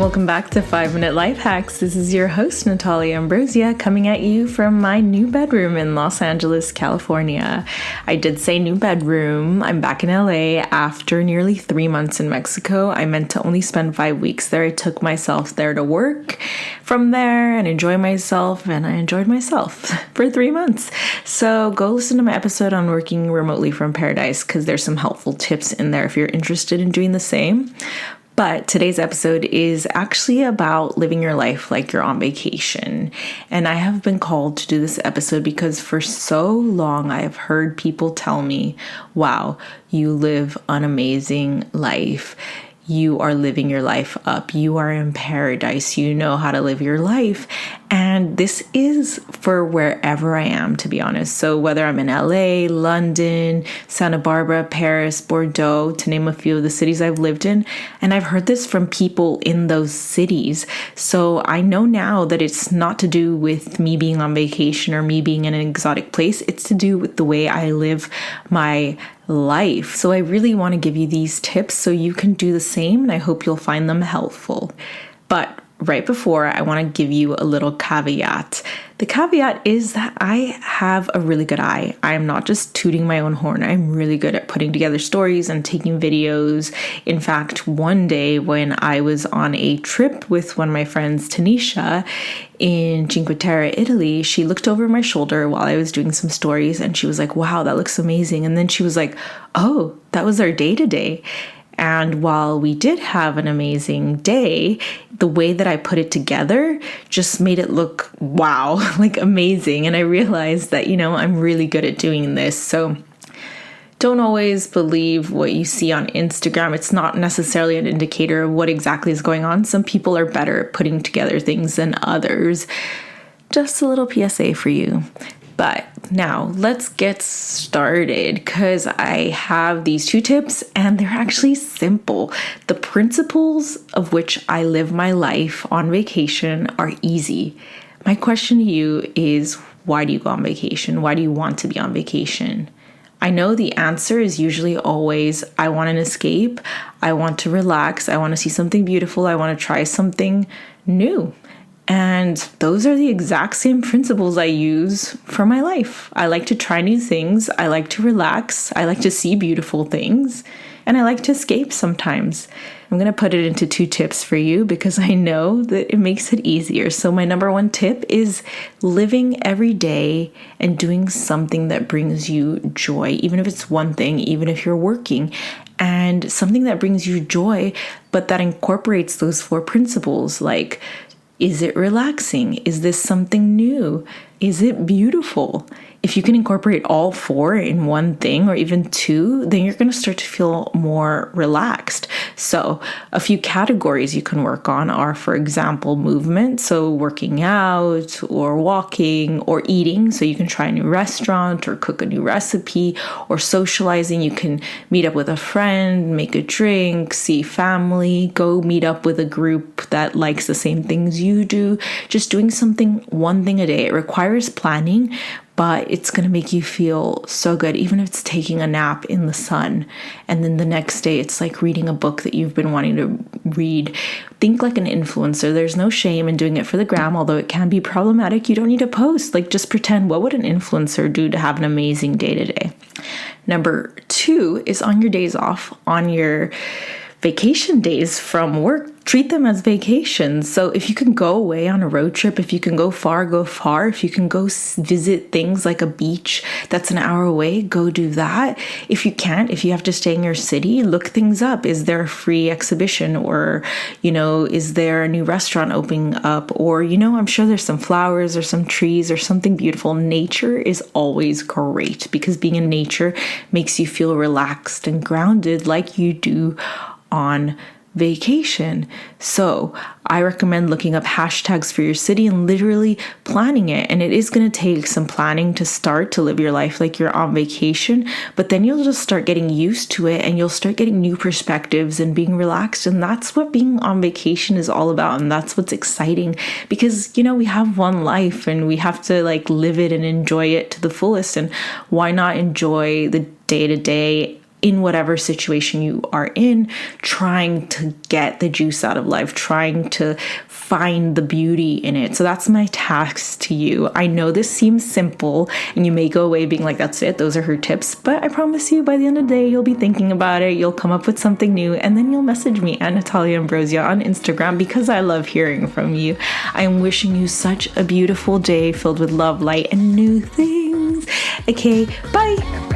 Welcome back to 5-Minute Life Hacks. This is your host, Natalia Ambrosia, coming at you from my new bedroom in Los Angeles, California. I did say new bedroom. I'm back in LA after nearly 3 months in Mexico. I meant to only spend 5 weeks there. I took myself there to work from there and enjoy myself, and I enjoyed myself for 3 months. So go listen to my episode on working remotely from paradise because there's some helpful tips in there if you're interested in doing the same. But today's episode is actually about living your life like you're on vacation. And I have been called to do this episode because for so long I have heard people tell me, wow, you live an amazing life. You are living your life up. You are in paradise. You know how to live your life. And this is for wherever I am, to be honest. So whether I'm in LA, London, Santa Barbara, Paris, Bordeaux, to name a few of the cities I've lived in. And I've heard this from people in those cities. So I know now that it's not to do with me being on vacation or me being in an exotic place. It's to do with the way I live my life. So I really want to give you these tips so you can do the same, and I hope you'll find them helpful. But right before, I want to give you a little caveat. The caveat is that I have a really good eye. I am not just tooting my own horn. I'm really good at putting together stories and taking videos. In fact, one day when I was on a trip with one of my friends, Tanisha, in Cinque Terre, Italy, she looked over my shoulder while I was doing some stories and she was like, wow, that looks amazing. And then she was like, oh, that was our day today. And while we did have an amazing day, the way that I put it together just made it look, wow, like amazing. And I realized that, I'm really good at doing this. So don't always believe what you see on Instagram. It's not necessarily an indicator of what exactly is going on. Some people are better at putting together things than others. Just a little PSA for you. But now let's get started because I have these 2 tips and they're actually simple. The principles of which I live my life on vacation are easy. My question to you is, why do you go on vacation? Why do you want to be on vacation? I know the answer is usually always, I want an escape. I want to relax. I want to see something beautiful. I want to try something new. And those are the exact same principles I use for my life. I like to try new things. I like to relax. I like to see beautiful things. And I like to escape sometimes. I'm going to put it into 2 tips for you because I know that it makes it easier. So my number 1 tip is living every day and doing something that brings you joy, even if it's one thing, even if you're working. And something that brings you joy, but that incorporates those 4 principles, like, is it relaxing? Is this something new? Is it beautiful? If you can incorporate all 4 in one thing or even 2, then you're going to start to feel more relaxed. So a few categories you can work on are, for example, movement. So working out or walking or eating. So you can try a new restaurant or cook a new recipe, or socializing. You can meet up with a friend, make a drink, see family, go meet up with a group that likes the same things you do. Just doing one thing a day. It requires planning, but it's going to make you feel so good, even if it's taking a nap in the sun. And then the next day, it's like reading a book that you've been wanting to read. Think like an influencer. There's no shame in doing it for the gram, although it can be problematic. You don't need to post. Just pretend, what would an influencer do to have an amazing day today? Number 2 is on your days off, on your vacation days from work, treat them as vacations. So if you can go away on a road trip, if you can go far, go far. If you can go visit things like a beach that's an hour away, go do that. If you can't, if you have to stay in your city, look things up. Is there a free exhibition, or, is there a new restaurant opening up? Or, I'm sure there's some flowers or some trees or something beautiful. Nature is always great because being in nature makes you feel relaxed and grounded like you do on vacation. So I recommend looking up hashtags for your city and literally planning it. And it is going to take some planning to start to live your life like you're on vacation, but then you'll just start getting used to it and you'll start getting new perspectives and being relaxed. And that's what being on vacation is all about. And that's what's exciting because, we have one life and we have to live it and enjoy it to the fullest. And why not enjoy the day to day in whatever situation you are in, trying to get the juice out of life, trying to find the beauty in it. So that's my task to you. I know this seems simple and you may go away being like, that's it, those are her tips, but I promise you by the end of the day, you'll be thinking about it, you'll come up with something new, and then you'll message me at Natalia Ambrosia on Instagram because I love hearing from you. I am wishing you such a beautiful day filled with love, light, and new things. Okay, bye.